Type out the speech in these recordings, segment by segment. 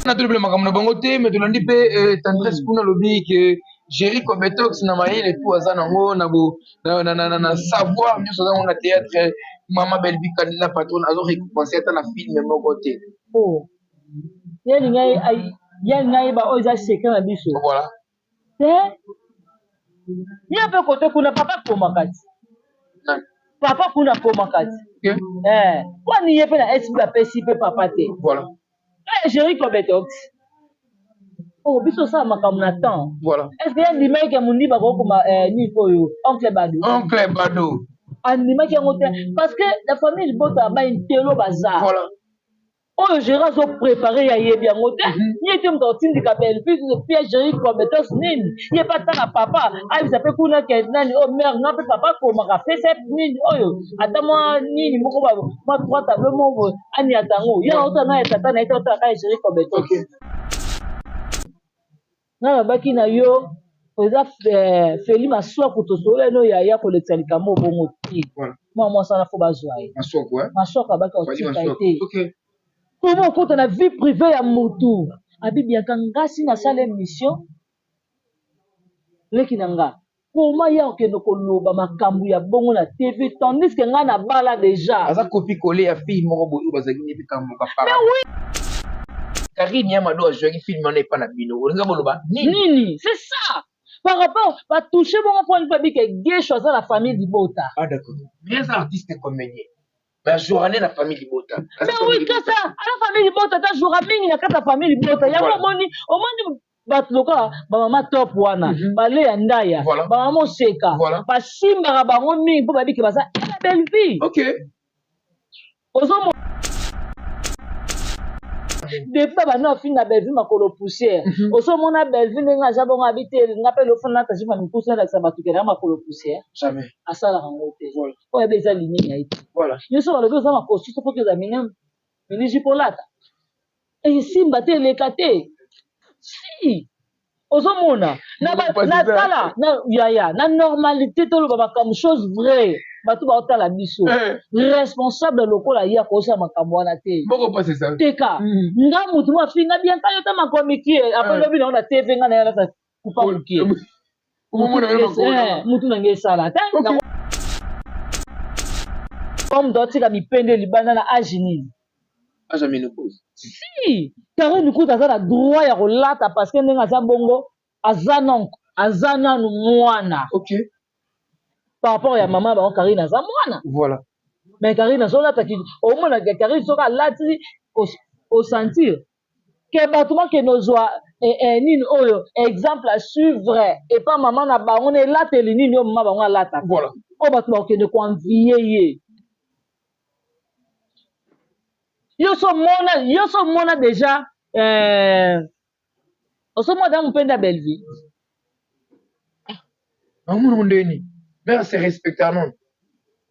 na tolo bele makambo na bango te mais tolandi mpe tendresse kuna lobi ke Jerry Kobetox na mayele tout aza nango na savoir nyonso aza nango na théâtre mama belvi kanila patron azo récompenser ata na film moko te yeli ngai ba oyo eza secret na biso voilà te ye mpe kote kuna papa komaka ti papa kuna komaka ti wani ye mpe na esprit apesi mpe papa te voilà Jerry Kobetox biso osala makambo na temps voilà est ce que andimaki ya mondi bakokoma nini oyo oncle bado andimaki yango te parce que la famille libota baintelo baza voilà oyo Jerry azoprépare ya yebi yango te ye te moto atindika belfise pia Jerry Kobetox nini ye mpe ata na papa ayebisa mpe kuna ke nani o mare nga mpe papa akomaka apesa nini oyo ata mwa nini moko mwa trois tableau moko aniata yango ye aotala na ya tata na ye te otala kaka Jerry Kobetox nga babaki na yo eza feli maswaku tosolola eno yaya kolekisa likambo obongo te mwa mwasana fo bazwa ye maswaku abaki otika te komo okota na vie privé ya motu abibiaka ngasi nasala émission leki na nga koma ya okende koloba makambo ya bongo na tv tandis ke nga na bala déjà aza kopi kole ya fille moko boye oyo bazalaki nyebi kamboka para Karim Yamado ajouaki film wana epa na bino olinga boloba nini c'est ça par rapport batouche bongo mpo nipa bike gesho aza na famille libota d'accord mais aza artiste comédien mais ajourane na famille libota mais oui kasa ala famille libota ata joura mingi na kati ya famille libota yango omoni bato lokola bamama top wana bale ya ndaya bamama oseka basimbaka bango mingi mpo babike baza ela belle vie ozomo depuis bana ofini na belvi makolo poussière osomona belvi ndenge aza bongo abi te nga mpe lofuna nataji mamikusa nalakisa bato kena makolo poussière asalaka ngo te oyo ebe eza linie ya ye te nyonso balobi oza makosusu mpoki eza miniji polata esimba te eleka te si ozomona na tala yaya na normalité toloba makambo chose vrai bato baotala biso responsable lokola ye akosala makambo wana te teka nga mutu mo afinga bien kaka ata makomiki apres lobi nango na tv nga na ye alata kupa mokie mutu nange esala te mutu atika mipende libanda na age nini si Karine Kuta aza na droit ya kolata parce que ndenge aza bongo aza nanu mwana par rapport ya mama bango Karine aza mwana mais Karine azolataki omonaka Karine soki alati osentir ke bato bakende ozwa nini oyo exemple a suivre epa mama na bango na elateli nini oyo mama bango alataka oyo bato bakende koanvie ye yo so mona déjà osomona da mopende ya belvi amuna ndeni mais c'est respecter non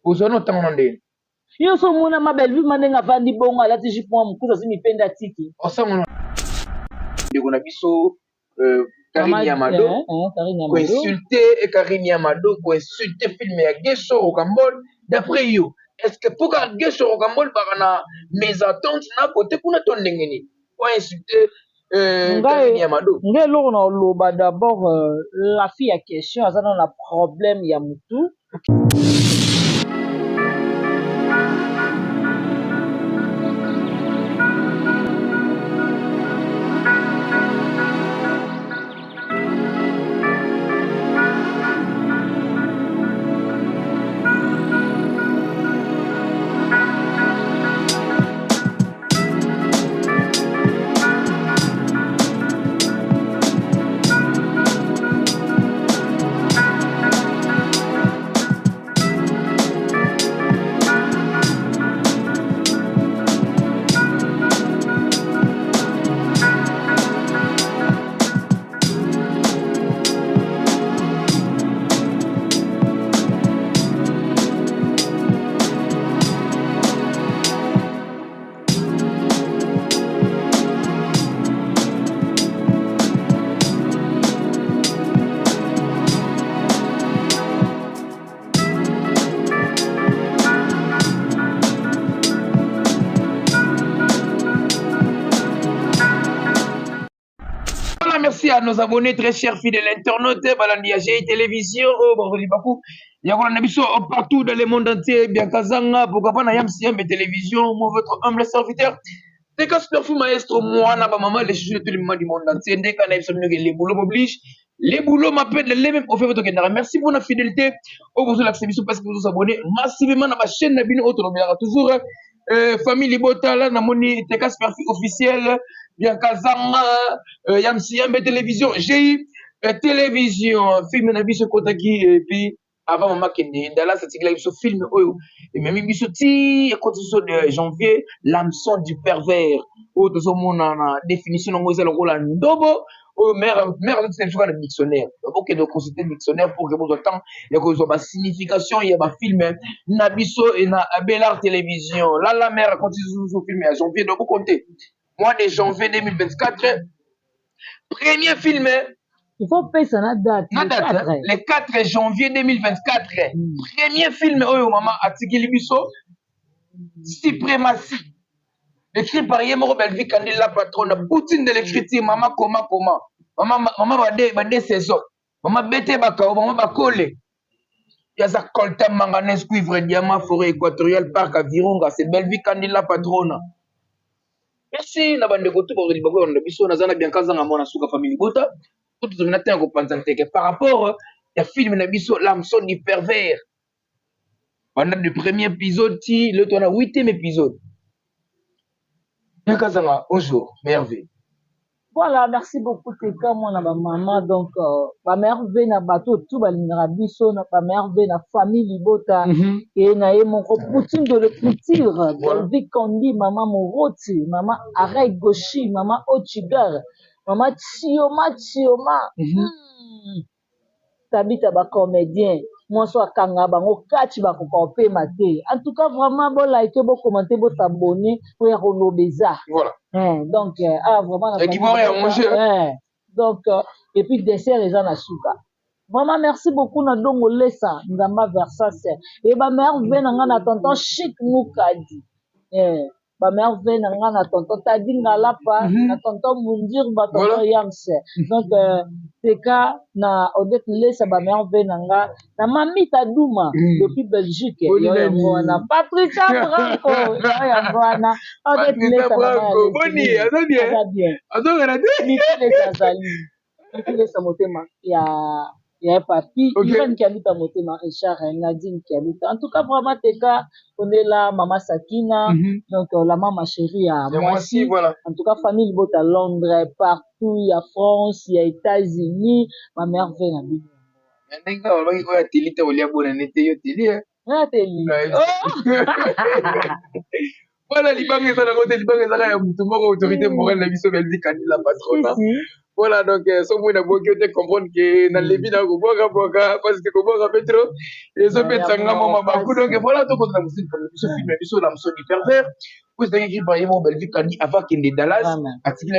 ozona otango na ndeni yo so mona ma belvi mandenge avandi bongo alati jipo mwa mokusa asi mipende atiki osango ndeko na biso Karim Yamado insulter Karim Yamado insulter film ya Gesho Rocambole d'après yo est-ce que pour que Gesho Rocambole par mes attentes na côté kuna to ndenge ni pour insulter Karim Yamado ngai loko na loba d'abord la fille à question aza na problème ya mutu Merci à nos abonnés très chers fidèles internautes, Balandi AG Télévision, il y a un abisso partout dans le monde entier, bien Kazanga, pourquoi pas Nayam Siam et Télévision, moi votre humble serviteur. Dès que ce maestro, moi, na maman, les choses de tout le monde du monde entier, dès qu'on a les boulots m'obligent, les boulots m'appellent les mêmes au fait votre canard. Merci pour la fidélité, au vous l'acceptation parce que vous vous abonnez massivement à ma chaîne, Nabine Autonomia, toujours. Famille Libota, là, Namoni, Tekas Perfil officiel, bien Kazanga, Yamsiam, télévision, j'ai eu télévision, film, Nabi, ce Kotaki, et puis, avant, maman, Dallas, c'est ce film, et même, il sorti, à de janvier, l'hameçon du pervers, où tout le monde a définition, on a le rôle en dobo, mère, c'est le dictionnaire. Ok, donc consulter le dictionnaire pour que vous temps, il y a ma signification, il y a ma film, Nabiso et na Abelard télévision. Là, la mère, quand ils ont filmé à janvier, donc vous comptez. Mois de janvier 2024, premier film. Il faut payer ça la date. Le 4 janvier 2024, premier film, oh, maman, à Tigilibiso, suprématie. Écrit par Yemoro Belvi Kandi la patronne, Poutine de l'écriture, maman, comment. Maman va des saisons. Maman bête bakao, maman va coller. Il y a ça coltan manganèse, cuivre, diamant, forêt équatoriale, parc à Virunga, c'est Belvi Kandi la patronne. Merci, na bande koto pour le bago, on a biso, na bien kazanga mona suka famille bota. Tout le monde a un que par rapport à film na biso, l'hameçon du pervers. Pendant le premier épisode, le tour a 8e épisode. Bonjour, merveille. Voilà, merci beaucoup, Teka, moi, na maman. Donc, ma mère veut na bateau, tout, balingra biso, na mère veut na famille libota, et na mon Poutine de le couture, Belvi Kandi, maman Moroti, maman Arey Goshi, maman Ochigar, maman Chioma, Tabita ba comédien. Moi, soit Kanga, bango, Kachi, ba kopé maté. En tout cas, vraiment, bon, like, bon, commenter, bon, s'abonner, pour y avoir beza. Voilà. Donc, vraiment, donc, et puis, dessert, les gens, la souka. Vraiment, merci beaucoup, na dongo lesa, ngamba versase. Et ba mère, venanga, na tonton chic moukadi. Ba mère venanga, na tonton tadi ngalapa, na tonton mundir, ba tonton yamse. Donc, Teka, na Odette lesa, ba mère venanga, na mami Tadouma, depuis Belgique. Na Patricia Branco, na Odette lesa, Boni, motema ya papi Irène qui habite à motema Richard Nadine qui habite en tout cas vraiment Teka on est là maman Sakina donc la maman chérie à moi aussi voilà. En tout cas famille Libota à Londres partout il y a France il y a États-Unis ma mère vient à Bibi voilà, l'Ibangue est dans côté, l'Ibangue est dans la autorité morale, la mission Belgique, la patronne. Voilà, donc, son mot n'a pas que comprendre que dans les villes, parce que comment on fait trop, les hommes sont en beaucoup, donc voilà, donc on a ce film, mission l'hameçon du pervers. Vous avez écrit par exemple Belgique, avant qu'il est Dallas, article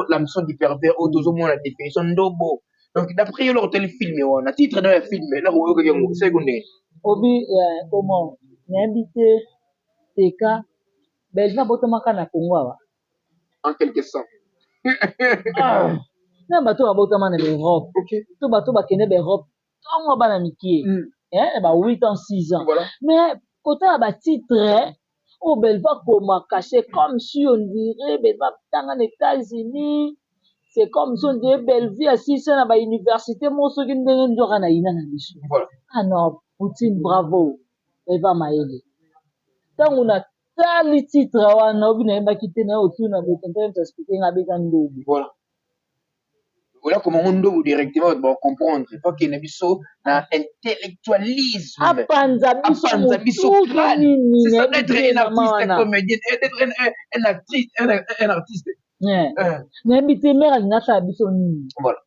l'hameçon du pervers, au deux mois la définition d'Obo. Donc, d'après leur téléfilm, on a titre dans le film, là, où il y a un secondaire. Obi, comment, n'invité, Teka, Belgique, botomaka na Congo. En quelque sorte. Na bato abotama na Europe. To bato bakende ba Europe. Tongo bana mikie. Ba 8 ans, 6 ans. Voilà. Mais côté ba titre au Belva koma caché comme si on dirait Belva tanga aux États-Unis. C'est comme si on dirait Bellevue assise na ba université mo so ki ndenge ndoka na ina na biso. Voilà. Ah non, Poutine bravo. Eva Maele. Tango na tali titre wana obi na yeba kite na otuna botonto expliquer ngabeka ndobo. Voilà. Voilà comment on doit directement comprendre. Il faut qu'il y ait un intellectualisme. Apanza biso crâne. C'est ça d'être un artiste comédien, d'être un artiste. N'habitez mère nasa biso ni. Voilà.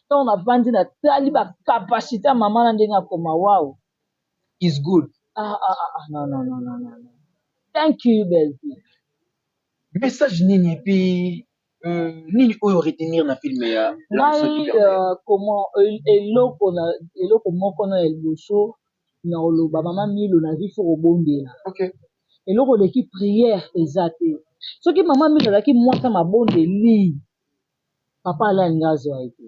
On a vendu la tali ba capacité maman na ndenga koma wow. Is good. Non. Thank you Belvi. Message nini puis nini oyo retenir na film ya comment eloko moko na elboso na oloba mama milo na vifo robondela. OK. Eloko leki prière ezate. Soki mama milo laki mwata mabondeli papa ala ngazo aite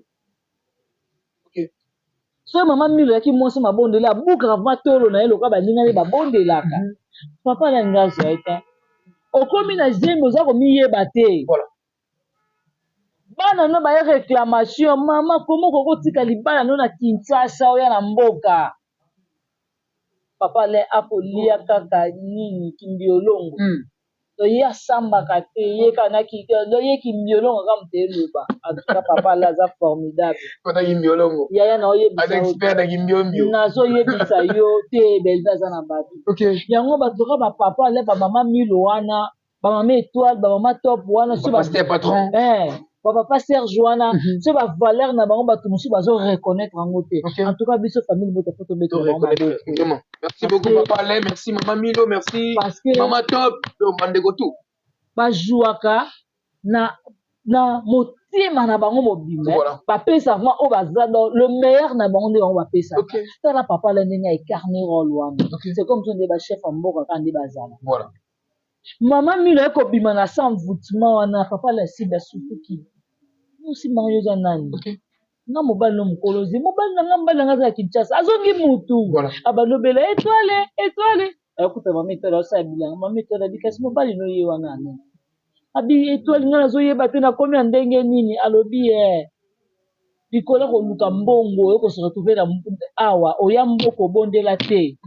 so mama milo yaki mwasi mabondela bukaka matolo na ye lokola balingani babondelaka papa ala ngazo aite okomi na zembe oza komiyeba te bana no baye réclamation mama komo kokotika libala no na Kinshasa oya na mboka papa le akolia kaka nini kimbiolongo ye asambaka te ye kanaki ye kimbiolongo kaka moto eloba atuka papa le aza formidable yaya na oyebisa nazoyebisa yo te Belva aza na bato yango bato kaka bapapa le bamama milo wana bamama étoile bamama top wana papa Serge wana so ba valeur na bango bato mosusu bazo reconnaître yango te en tout cas biso famille moto poto beto bango merci beaucoup papa Ale merci maman Milo merci maman top bandeko tout bajouaka na motema na bango mobimba bapesa vraiment oyo baza le meilleur na bango nde bango bapesa tala papa le ndenge ecarne rôle wana c'est comme so nde bachef ya mboka kaka nde bazala mama Milo ekobima na sans voûtement wana papa le si basutuki osimbango yo oza nani nga mobali no mokolozi mobali nanga mobali nanga aza ya Kinshasa azongi mutu abalobela étoile akuta mama étoile osala bilanga mama étoile abi kasi mobali no ye wana ane abi étoile nga nazoyeba te nakomi ya ndenge nini alobi likolo koluka mbongo okosoka tuve na awa oya mboko obondela te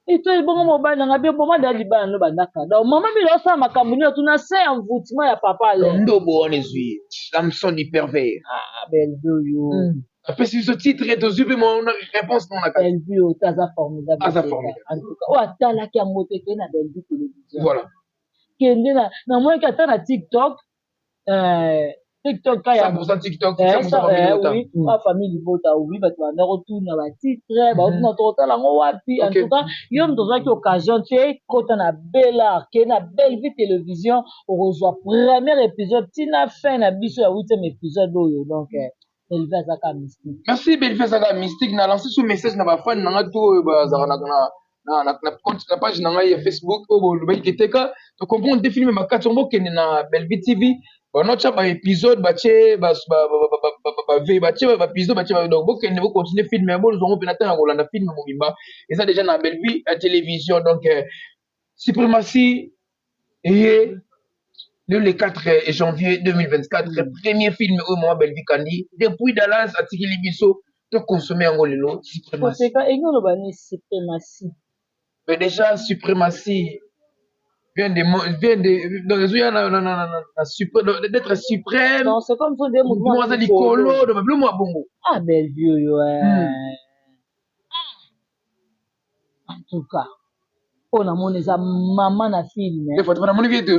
étoile bongo mobali nanga bi boma da libala no bandaka donc mama Milo osala makambo nini otuna se envoûtement ya papa ale ndobo wana ezwi Samson du pervers Belvio yo apesi biso titre tozwi mpe mona réponse nona kati Belvio taza formidable en tout cas oyo atalaki yango te ke na Belvio télévision kende na moyeki ata na TikTok TikTok kaya 100% TikTok oui ma famille libota oui bato banda kotuna batitre baotuna tokotala yango wapi en tout cas yo moto ozwaki occasion te kota na Bella ke na Bellevue télévision okozwa premier épisode tina fin na biso ya 8e épisode oyo donc Bellevue azaka mystique merci Bellevue azaka mystique na lancé sous message na bafani nanga to oyo bazalaka na compte na page na ngai ya Facebook oyo bolobaki keteka to comprendre te filme makati yango bokende na Bellevue TV banotya baépisode batie baépisode batie donc bokende bocontinue filme yango bozongo mpena ntango ya kolanda filme mobimba eza déjà na Bellevue ya télévision donc suprématie eye le 4 janvier 2024 premier film oyo mama Bellevue kandi depuis Dallas atikili biso to consommer yango lelo suprématie engoloba ni suprématie mais déjà suprématie vient d'être suprême. Non, c'est comme ça des mouvements. Moi, Nicolo, de bleu moi bongo. Ah, Bellevue, en tout cas, on a mon maman na film. Il faut être mon vie de.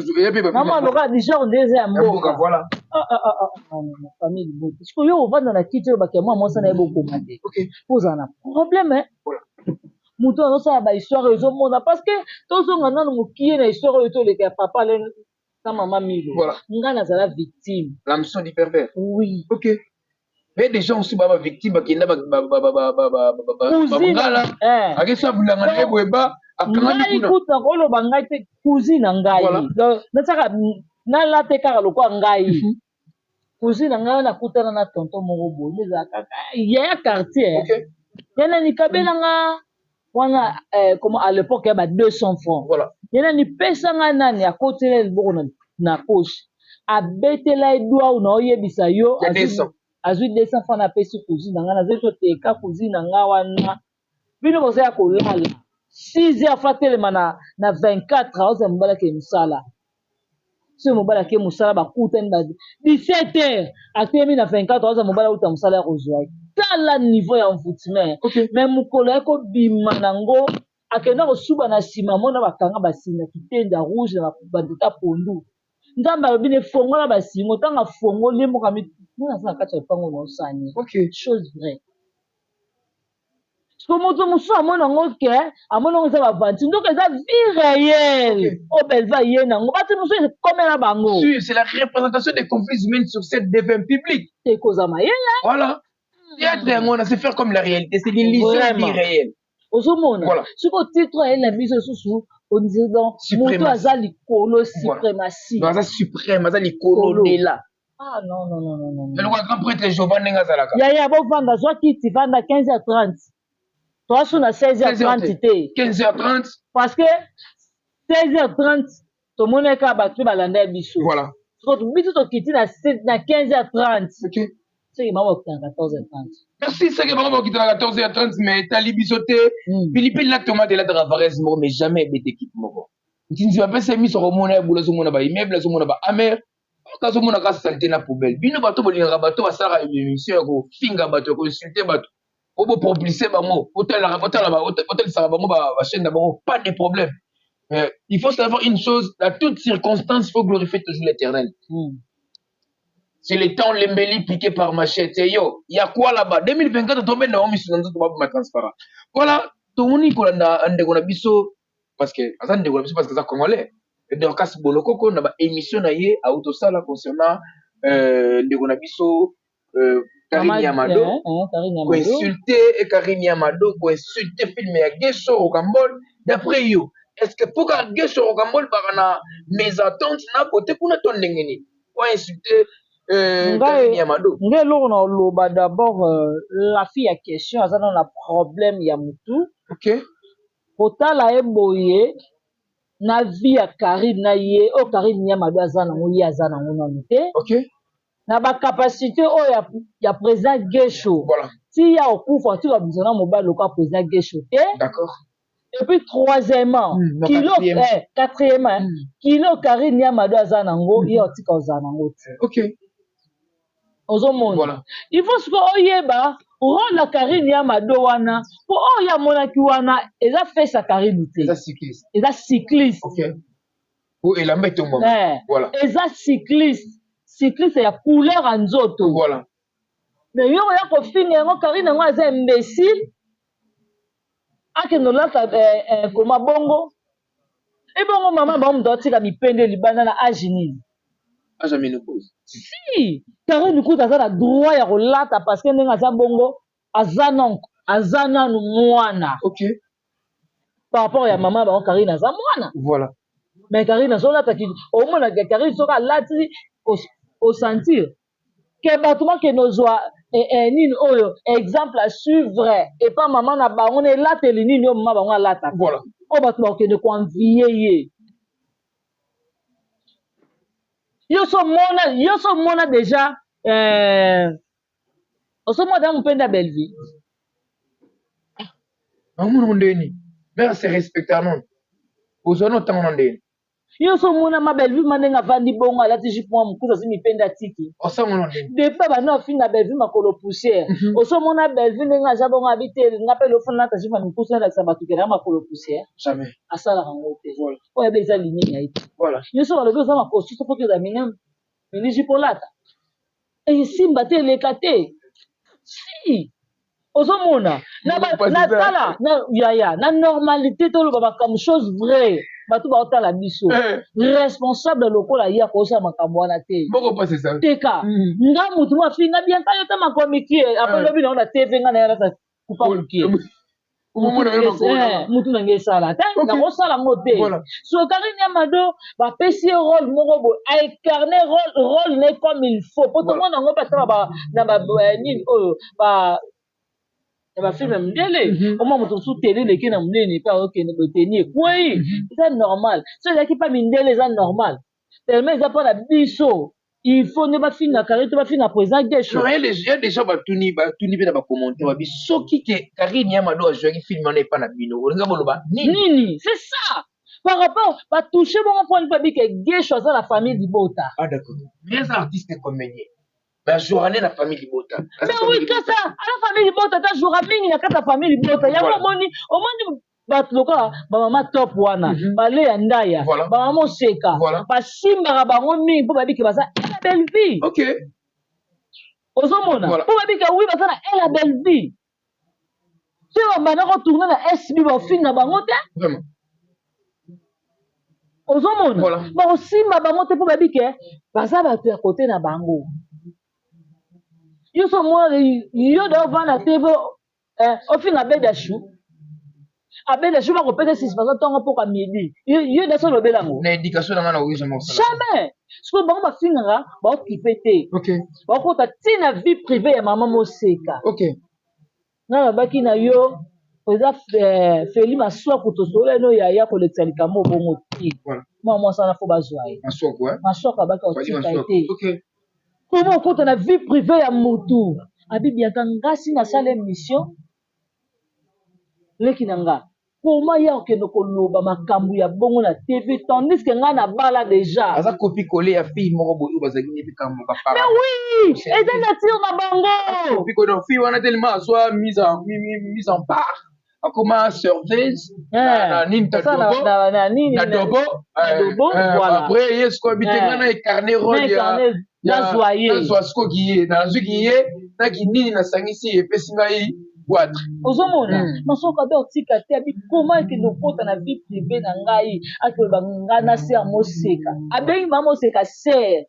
Maman, le déjà on deuxième mot. Voilà. Ma famille beau. Parce que yo on va dans la kitchen ba ke moi ça na beaucoup maté. OK. Pose un problème hein. Voilà. Mutu azosala bahistoire ezomona parce que tozonga nano mokie na histoire oyo toleka papa le na mama Milo nga nazala victime l'hameçon du pervers oui ok mais déjà aussi baba victime bakenda babangala akesa bulanga na yeboyeba ngai kuta koloba ngai te cousine na ngai nasaka nalate kaka lokwa ngai cousine na ngai nakutana na tonton moko boye ezalaka yaya quartier yana nikabelanga wana comment à l'époque il y a 200 francs voilà yena ni pesa nga nani akotela liboko na poche abetela edwa una oyebisa yo azwi 200 francs na pesi cousine nga na zeto teka cousine nga wana bino boza ya kolala 6 heures fatelema na 24 oza mobala ke musala so mobala ke musala bakutani ba 17 heures atemi na 24 oza mobala uta musala ya kozwa tala niveau ya envoûtement mais mukolo eko bima nango akenda kosuba na sima mona bakanga basina kitenda rouge na bandeta pondu nzambe alobi ne fongola basingo tanga fongo lemoka mona sa kati ya pango na osani chose vraie moto mosusu amona ngo ke amona ngo eza bavanti donc eza vie réelle o belva ye nango bato mosusu ekomela bango c'est la représentation des conflits humains sur cette devin publique ekozama yela voilà théâtre yango na c'est faire comme la réalité c'est l'illusion vie réelle ozomona siko titre ayela biso lisusu ondire donc moto aza likolo suprématie aza suprême aza likolo lela Ah non, non, non, non, non. Le grand prêtre Giovanni Ngazalaka. Ya, bon, vanda, soit qui t'y vanda 15h30. Toi, sur la 16h30, 15h30. Parce que 16h30, tout le monde est battu à l'année bichou. Voilà. Bichou, tu quittes à 15h30. Ok. C'est qu'il m'a à 14h30. Merci, c'est que maman quitte à 14h30, mais t'as libisoté. Philippe, là, tomate, là, Travares, mais jamais bête équipe, mon. Tu ne vas pas se mis sur le monde, boule sur mon abat, immeuble sur mon abat, amer. Quand on a salté na poubelle. Bino bateau, bon, il y a un bateau, à ça, une émission, finger bateau, consulter bateau. Au beau propulser, maman, hôtel, ça va, chaîne d'abord, pas de problème. Il faut savoir une chose, à toute circonstance, il faut glorifier toujours l'éternel. C'est le temps, l'embelli piqué par machette. Yo, il y a quoi là-bas? 2024, on tombe dans un mission, on va transparent. Voilà, tout le monde est a biso, parce que, parce que ça congolais. Et donc, quand boloko, on a une émission à Autosala concernant, on a biso, Karine Yamado, insulter Karine Yamado, insulter film à Gesso au Cambodge. D'après yo, est-ce que pour Gesso au Cambodge, par mes attentes, n'a pas été pour notre n'engeni, pour insulter Karine Yamado. D'abord, la fille a question, elle a un problème Yamutu. Ok. Potala eboye, na vie ya Karine na ye, o Karine Yamado azana nguye azana ngunamite. Ok. Na ba capacité o ya président Gesho. Voilà. Si ya okufa tu va besoin mobile le président Gesho. D'accord. Et puis troisièmement, quatrièmement, kilo Karine Yamado azana ngo, ye otika ozana ngo. Ok. Voilà. Il faut ce que oyeba rôle la Karine Yamado wana pour oya monaki wana eza fait sa Karine te. Eza cycliste. OK. Ou il a mis tout moment. Voilà. Eza cycliste. Cycliste ya couleur en nzoto. Voilà. Mais yo ya ko finir ngo Karine ngo eza imbécile. Akeno lata koma bongo. Et bongo maman ba mdoti ka mipende libanda na ajini. Jamais nous pose. Si, Karine Nkuta a le droit de relata parce que nous avons bongo azana mwana. OK. Par rapport à maman ba Karine azana mwana. Voilà. Mais Karine azolata ki au moins Karine soka lati au sentir que batuma que nos joie nini oyo exemple à suivre et pas maman na ba on est là teli nini o maman ba on lata. Voilà. O batuma que ne ko envier. Yo so mona déjà oso mona mpenda Belleville. Amour ndeni. Mais c'est respectable. Ozono tango ndeni. Yo so mona ma Belleville manenga vandi bongo alati jipon mkuza simi penda tiki. Oso mona ndeni. Depuis ba no fin na Belleville makolo poussière. Oso mona Belleville nga jabonga habiter ngapelo fona ta jifa mkuza na sabatukera makolo poussière. Jamais. Asala rango te. Voilà. Oya beza ligne ya iti. Voilà. Yo so balozo za makosi to foke za minam. Mini jipolata. Et simba te lekate. Si. Oso mona na tala na yaya na normalité to lo ba comme chose vraie. Batu ba otala biso responsable lokola ya ko sa makambo na te boko pas c'est ça teka nga mutu ma finga bien ka yota makomiki après lobi na TV nga na ya ta kupa muki mutu na ngesala ta na ko sala ngote so Karine Yamado ba pesi rôle moko bo a incarner rôle ne comme il faut pour tout le monde ngo pas ba na ba nini ba ba film mdele au moins mutu sous télé les qui na mdele pas OK ne tenir oui c'est normal c'est qui pas mdele c'est normal tellement ils pas la biso il faut ne pas finir Karine pas finir présent Gesho il y a déjà ba tuni bien ba commenter ba biso qui que Karine Yamado a joué film on n'est pas na bino on nga boloba nini c'est ça par rapport va toucher bon point pas bi que Gesho ça la famille d'Ibota d'accord mais les artistes comédiens la journée la famille Libota. Mais oui, que ça, à la famille Libota, ta journée, il y a la famille Libota. Il y a au moins batloka, maman top wana, balé andaya, maman seka, ba simba ba ngomi, pour babi que ça, elle a belle vie. OK. Ozomona, pour babi que oui, ça elle a belle vie. Si on va retourner na SB ba fin na bango te. Vraiment. Ozomona, ba simba bango te pour babi que ça va te à côté na bango. Yo so moi yo do va na TV au fin na bedashu abenda je vais répéter 6% tant pour kamidi yo na so lobela ngo na éducation na ngana oyo jamais ce que bango bafingaka ba occuper te OK ba kota tina vie privée ya maman Moseka OK na baki na yo oza Feli maswa kutosole no ya kolekisa likamo bongo ti voilà moi ça na fo bazwa ye maswa quoi maswa ka baki otika ete OK comment kota na vie privée ya mutu abibiaka ngasi na sala émission leki na nga comment ya okende koloba makambo ya bongo na TV tandis que nga na bala déjà aza copie collée ya fille moko boyo bazaki ne bikambo ka para mais oui eza nature na bango copie collée fille wana tellement azwa mise en part akoma surveillance na nini na dobo voilà après yes ko bitenga na incarner rôle ya Zoasco qui est na zuki ye na kinini na sangisi epesi ngai boîte ozomona masoka be otika te abi comment ekende okota na vie privée na ngai akoloba ngai na ser Moseka abengi mama Moseka ser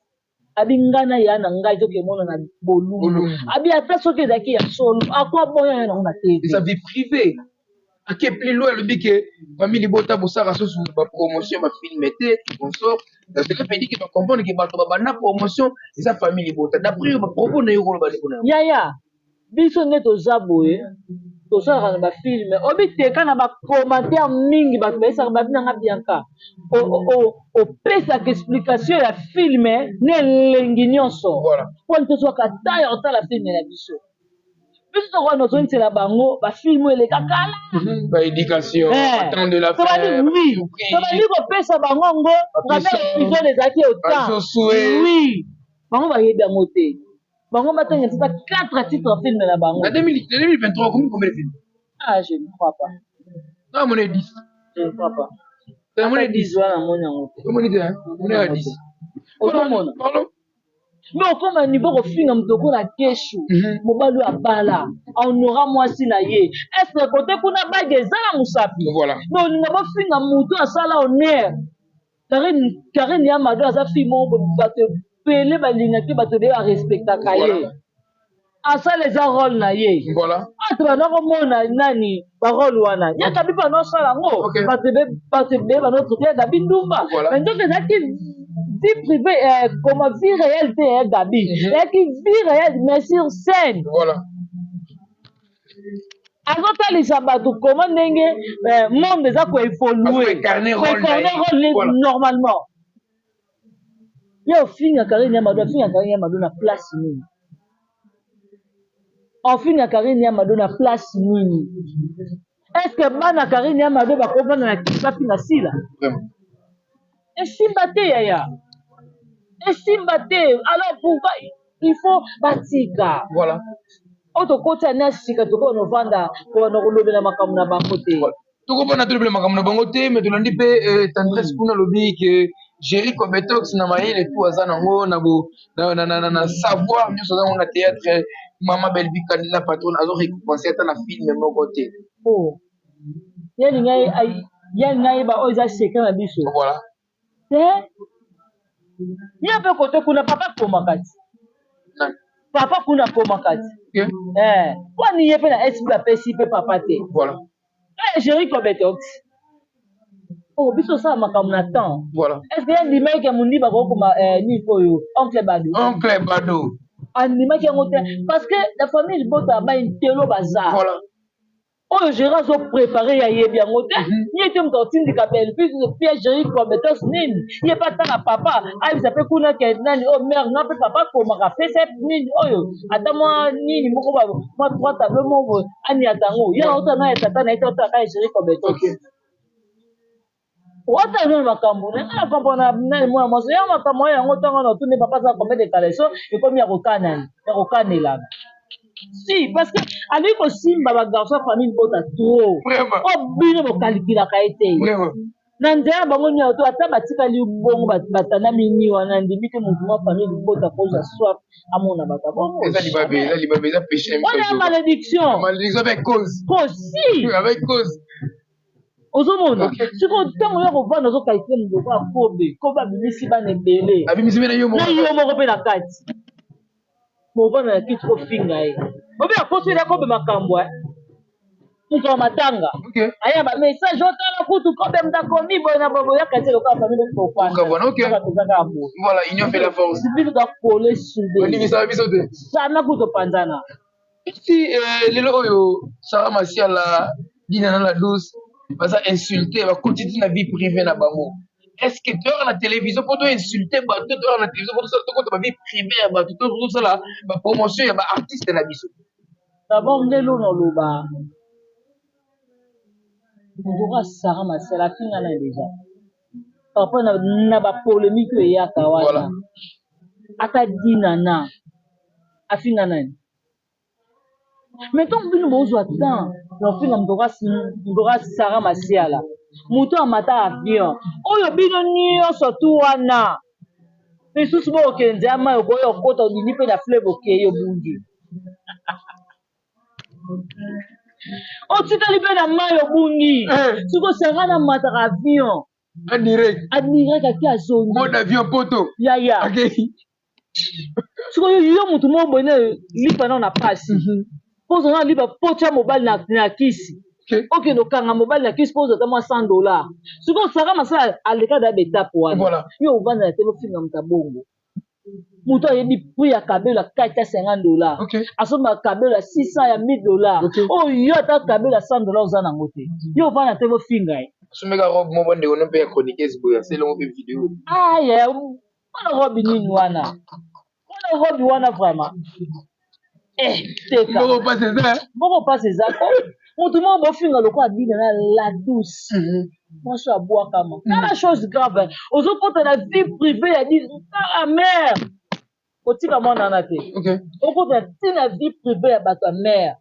abi ngai na ya na ngai tokemona na bolulu abi ata soki ezalaki ya solo akwa boya ya nango na TV sa vie privée ake plus loin le dit que famille bota bosaka so sur ba promotion ba film était consort parce que fait dit que va comprendre que bato ba na promotion eza famille bota d'après ba propos na yoko ba likona yaya biso nde toza boye tosalaka na bafilme obiteka na bacommentaire mingi bato bayesaka babinanga bianka opesaka explication ya filme ne elengi nyonso mponi tozwaka ta ya kotala filme na biso biso tokwana ozongisela bango bafilme eleka kala baéducation attendre de la tobandi kopesa bango ngo ngana épisode ezalaki otan oui bango bayebi yango te bango batanga tata 4 titres film na bango. En 2023, combien de films? Ah, je ne crois pas. Non, mon est 10. Je ne crois pas. Mon est 10. Mon est à 10. Pardon? Mais comme un niveau de film, on a Keshu, Mobalu Abala, on aura moi si na ye. Est-ce que côté qu'on a pas des ans Moussapi? Voilà. Non, on n'a pas film à Moutou à Sala en air. Karen Yamado a sa fille, mon bateau. Pele balingaki bato de respectaka ye asala eza rôle na ye bato banakomona nani barole wana yaka bi banosala yango bato be banotrete gabi ndumba mais nzoka ezalaki vie privée comme vie réelle te gabi ezalaki vie réelle mais sur scène azotalisa bato koma ndenge monde eza koévolue normalement yo finga Karine Yamado na place nini ofinga Karine Yamado na place nini est-ce que bana Karine Yamado bakobana na kipa finga sila esimba te yaya esimba te alors pourquoi il faut batika voilà otokota na sika tokona vanda ko na kolobela makambo na bango te tokopona tolobela makambo na bango te mais tolandi pe tendresse kuna lobi que Jerry Kobetox na mayele tout aza nango na savoir nyonso aza na théâtre mama Belvika la patronne azo récompenser ata na film moko te yani ngai ba oza secret na biso voilà ya pe kote kuna papa komakati papa kuna komakati kwani ye pe na esprit apesi pe papa te voilà Jerry Kobetox oh biso ça makambo na temps voilà est-ce que ndimaki ya mundi bakokoma ni koyo oncle Bado andimaki yango te parce que la famille bota ba intelo bazar voilà oyo Jerry azo préparé ya yebi yango te ye te moto otindika belle puis piège Jerry Kobetox nini ye pa tala papa ayebisa pe kuna ke nani o mère nga pe papa komaka fese nini oyo ata mwa nini moko mwa 3 tableau moko ani atango ya otana ya tata na ete otaka Jerry Kobetox wata no makambo na kompona nani mwa moso ya makambo yango ntango na otune papa za combien de caleçon ekomi ya kokanelana si parce que ali kosimba bagarçon famille bota trop o bino bokalikilaka ete na nzela bango nyonso to ata batikali bongo batanda mini wana ndimi te motu mwa famille bota koza swap amona bato bongo eza libabe eza péché wana malédiction avec cause si avec cause ozomona siko ntango ya kovanda ozokalifie mondoko ya kobe kobe abimisi bana ebele na yo moko mpe na kati movanda na kiti kofinga ye obe akoseli akobe makambo muto matanga aya ba message otala kutu kobe mtakomi bona bobo ya kati loka famille ko kwa voilà union fait la force bibi ka coller soudé on dit ça biso te sana kuto panzana si lelo oyo Sarah Masiala dina na la douce baza insulter ba continue na vie privée na bango. Est-ce que tu as la télévision pour insulter bato, tu as la télévision pour ça ma vie privée bato, tout ça là ba promotion ya ba artiste na biso. D'abord lelo no loba. Ndora Sarah Masiala finga na déjà. Papa na ba polémique ya kawana. Voilà. Ata dina na afinga nani. Mais tant que nous besoin de temps, on fait ndora Sarah Masiala. Muto amata avion. Oyo bino niyo surtout wana. Isusu bo kenze ama yo koyo kota odini pe na fleuve okeyo bungi. O titali pe na mayo bungi. Suko Sarah na mata avion. En direct. En direct aki azongi. Mode avion poto. Ya ya. Okay. Suko yo mutu mo bone lipa na passe. Pose na lipa pocha mobile na kisi. Ok, donc quand mobile na kisi pose tama $100. Suko Sarah Masiala aleka da beta pour voilà. Yo vanda na telo film na bongo. Muto yebi prix ya kabelo $450. Okay. Asoma kabelo $600 ya $1000. Okay. Oh yo ta kabelo $100 za na ngote. Yo vanda telo film ngai. Someka robe mo bande on peut chroniquer boya c'est long vidéo. Ah ya, ona robe nini wana. Ona robe wana vraiment. Teka. Boko passe ça. Boko passe ça. Mutu mo bo finga loko adina na la douce. Moi je suis à boire kama. La chose grave. Ozo kota na vie privée ya dit ta mère. Otika mona na te. OK. Okota tina vie privée ya bato mère.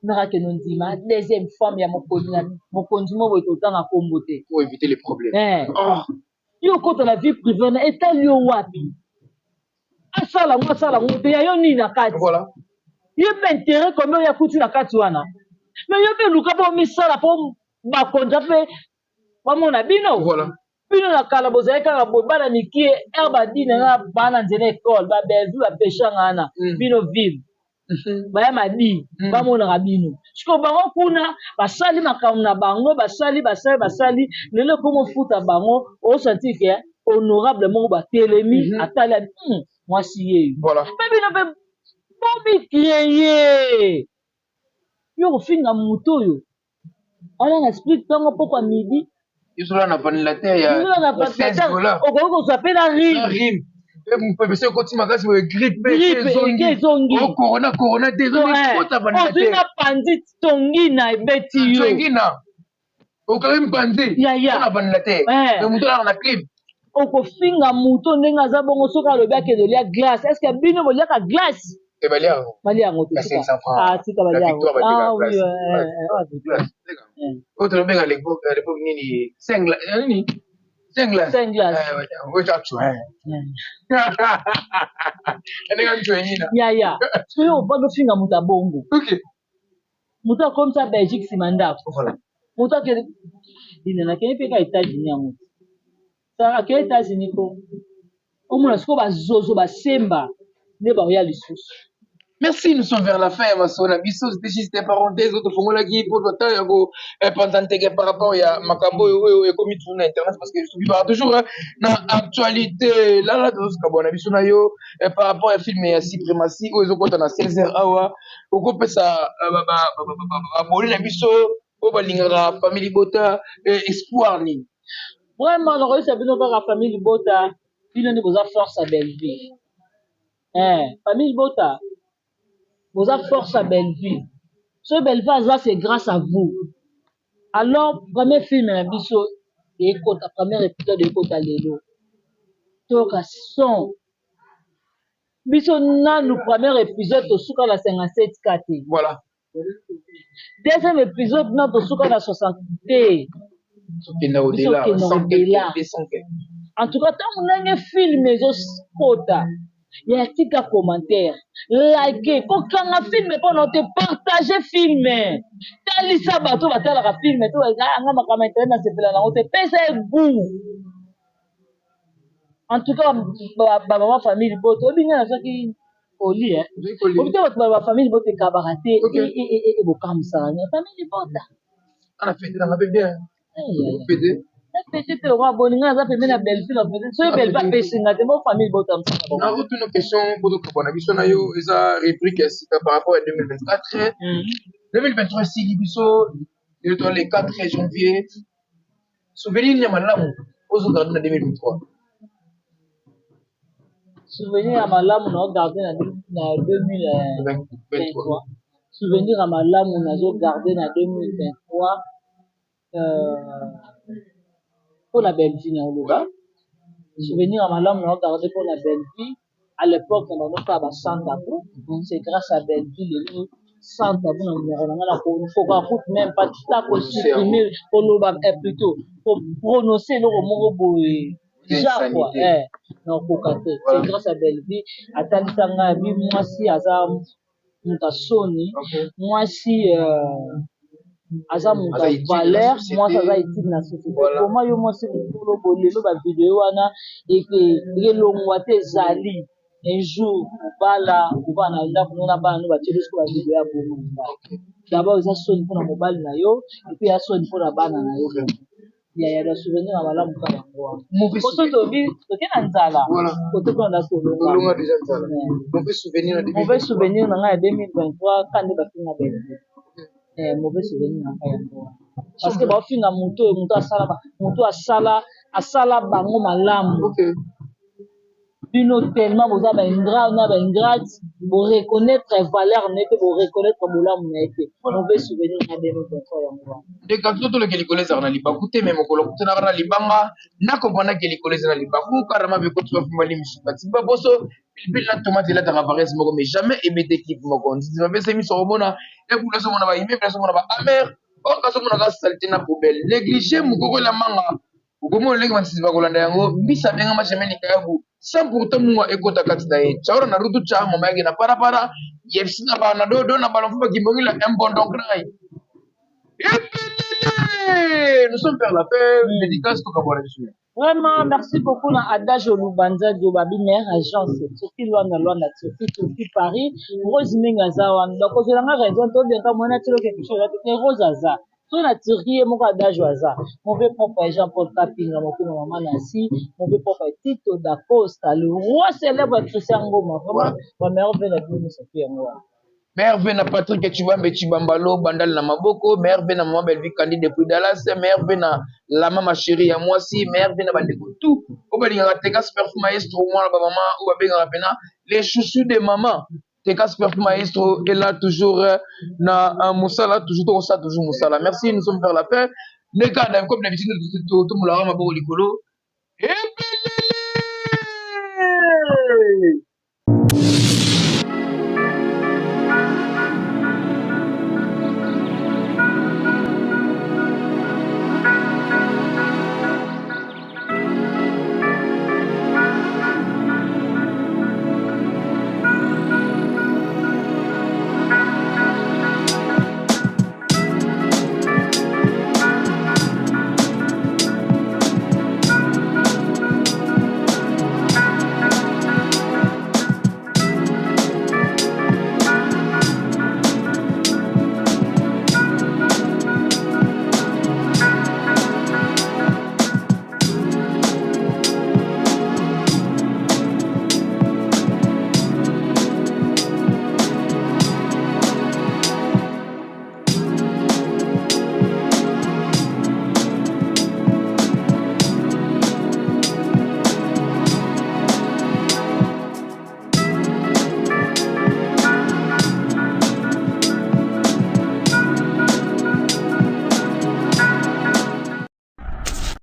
Nara ke nondima deuxième femme ya mokonzi mo bo totanga kombo te. Pour éviter les problèmes. Oh. Yo kota na vie privée na etali yo wapi? Asala ngo te ya yo ni na kati. Voilà. Yo pe intérêt combien ya kutu na kati wana. Mais yo pe luka po misala po bakonza pe bamona bino. Voilà. Bino na kala bozali kaka bana mikie herba dina na bana nzela école ba bevu ba peshanga na bino vive. Baya madi bamona bino. Siko bango kuna basali makambo na bango basali lelo komo futa bango o senti que honorable mo ba telemi atala moi si ye. Voilà. Mais bino pe bobi kieye. Yo finga muto yo. On a expliqué tant pourquoi midi. Ils sont là na vanilateur ya. On s'appelle la rime. Vous pouvez se continuer à faire grippe zongi. Oh corona désolé kota vanilateur. On a pandi tongi na beti yo. Tongi na. O quand même pandi. Ya. Na vanilateur. Mais muto là na clip. Oko finga muto ndenga za bongo soka lobi ake de lia glace. Est-ce que bino mo lia ka glace? Et Balia. Balia ngoto. La 500 francs. Ah, tika Balia. Ah oui. Autre bien à l'époque nini 5 nini 5 glaces. 5 glaces. Oui, tu as tué. Ndenga tué nina. Ya. So yo bado finga muta bongo. OK. Muta comme ça Belgique simanda. Voilà. Muta ke dina na kene pe ka États-Unis yango. Ça ke États-Unis ko. Omona siko ba zozo ba semba. Ne ba ya lisusu. Merci, nous sommes vers la fin, ma soeur. Biso, c'était juste une parenthèse. Autre fois, on qui pour le temps, par rapport à Makambo et comme il tourne internet parce que je suis toujours dans l'actualité. Là, on a vu son ayo par rapport à film et suprématie. Où ils ont compté dans 16h awa. Au coup, ça, aboli la biso, au balingara, famille Bota, espoir ni. Vraiment, on a réussi à bien la famille Bota. Il y a une force à Belleville. Famille Bota. Vous avez force à Belleville. Ce Belleville, c'est grâce à vous. Alors, premier film, Bisso, écoute, premier épisode, écoute à l'élo. Donc, son. Bisso, le premier épisode, au souk la 57 KT. Voilà. Deuxième épisode, notre souk la 60 T. En tout cas, tant qu'on a un film, il y a un commentaire, likez, quand on a filmé, on te partager film. Tali sabato va tala film, tu on te pèse goût. En tout cas, maman famille boto, bien ça qui Oli, hein. Au bout de la famille, votre cabareté et vos camsans. La famille est bonne. On a fait dans la bien. Pédé. Peut-être que roi Boninga a fait la belle fille. Soyez belle, pas péché. N'a pas famille bonne. On a retenu nos questions pour nous comprendre. Nous sommes yo, ils ont répliqué par rapport à 2024. 2023, si Libiso, il est le 4 janvier. Souvenir de Malam, aux autres en 2023. Souvenir à Malam, on a gardé en 2023. Souvenir à Malam, on a gardé en 2023. Pour la Belgique, souvenir à Malam, on a gardé pour la Belgique. À l'époque, on a fait à Santabou. C'est grâce à Belgique, le Santabou, on a même pas tout à fait supprimé pour le plutôt pour prononcer le mot déjà quoi. Non, c'est grâce à Belgique. À Talisanga, moi si Azam, Mutasoni, moi si Azam Valère, moi ça va être na société. Comment yo moi c'est pour le ba vidéo ana et que les longwate zali un jour bala na nda kuna bana no ba tiri ko ba vidéo ya bomo. D'abord ça sonne pour na mobile na yo et puis ça sonne pour na bana na yo. Il y a des souvenirs à Malam Kala. Mauvais souvenir en 2023 quand il va finir avec mauvais souvenir parce que ba finir moto asala bango malamu. Bino tellement vous avez ingrate pour reconnaître valeur nette pour reconnaître malamu nette mauvais souvenir en 2023 de quand tout le Gélicolès na libaku te même ko lokutana na libanga na comprendre Gélicolès na libaku karama be ko tu fa mali misukati ba boso pile na tomate la travares moko mais jamais aimé d'équipe moko on dit ba semi so mona e ku so mona ba ime so mona ba amer o ka so mona ka salté na poubelle négliger mukoko la manga ukomo lenge matisi ba kolanda yango mbisa benga ma jamais ni kayabu sans pourtant moi ekota katina e chawra na rutu cha mama yake na para yefsi na ba na do na balon fa gimbongi la un bon donc rai. Nous sommes vers la paix, dédicace pour Kabouara. Vraiment, merci beaucoup à Adage Olubanza Diobabi, mère agence, Sophie Luanda Luanda, Sophie Paris, Rose Mingazawan. Donc, vous avez raison, tout bien, comme on a tiré quelque chose, c'est Rose Aza. Tout la Turquie, mon Adage Aza. Mon vieux propre Jean-Paul Taping, mon petit maman Nancy, mon vieux propre Tito d'Acosta, le roi célèbre Christian Ngoma. Vraiment, ma mère vient de nous, Sophie Ngoma. Mère Vena Patrick Etubambe Chibambalo, Bandal Namaboko, Mère Vena Maman Belvi Kandi depuis Dallas, Mère Vena la maman chérie à moi aussi, Mère Vena Bandeko tout. Au bas de Tegas Perfume Maestro, moi la maman, ou à Benga Pena, les chouchous de maman. Tegas Perfume Maestro est là toujours, na Moussala, toujours ça, toujours Moussala. Merci, nous sommes vers la paix. Les gars, comme d'habitude, tout le monde a un peu de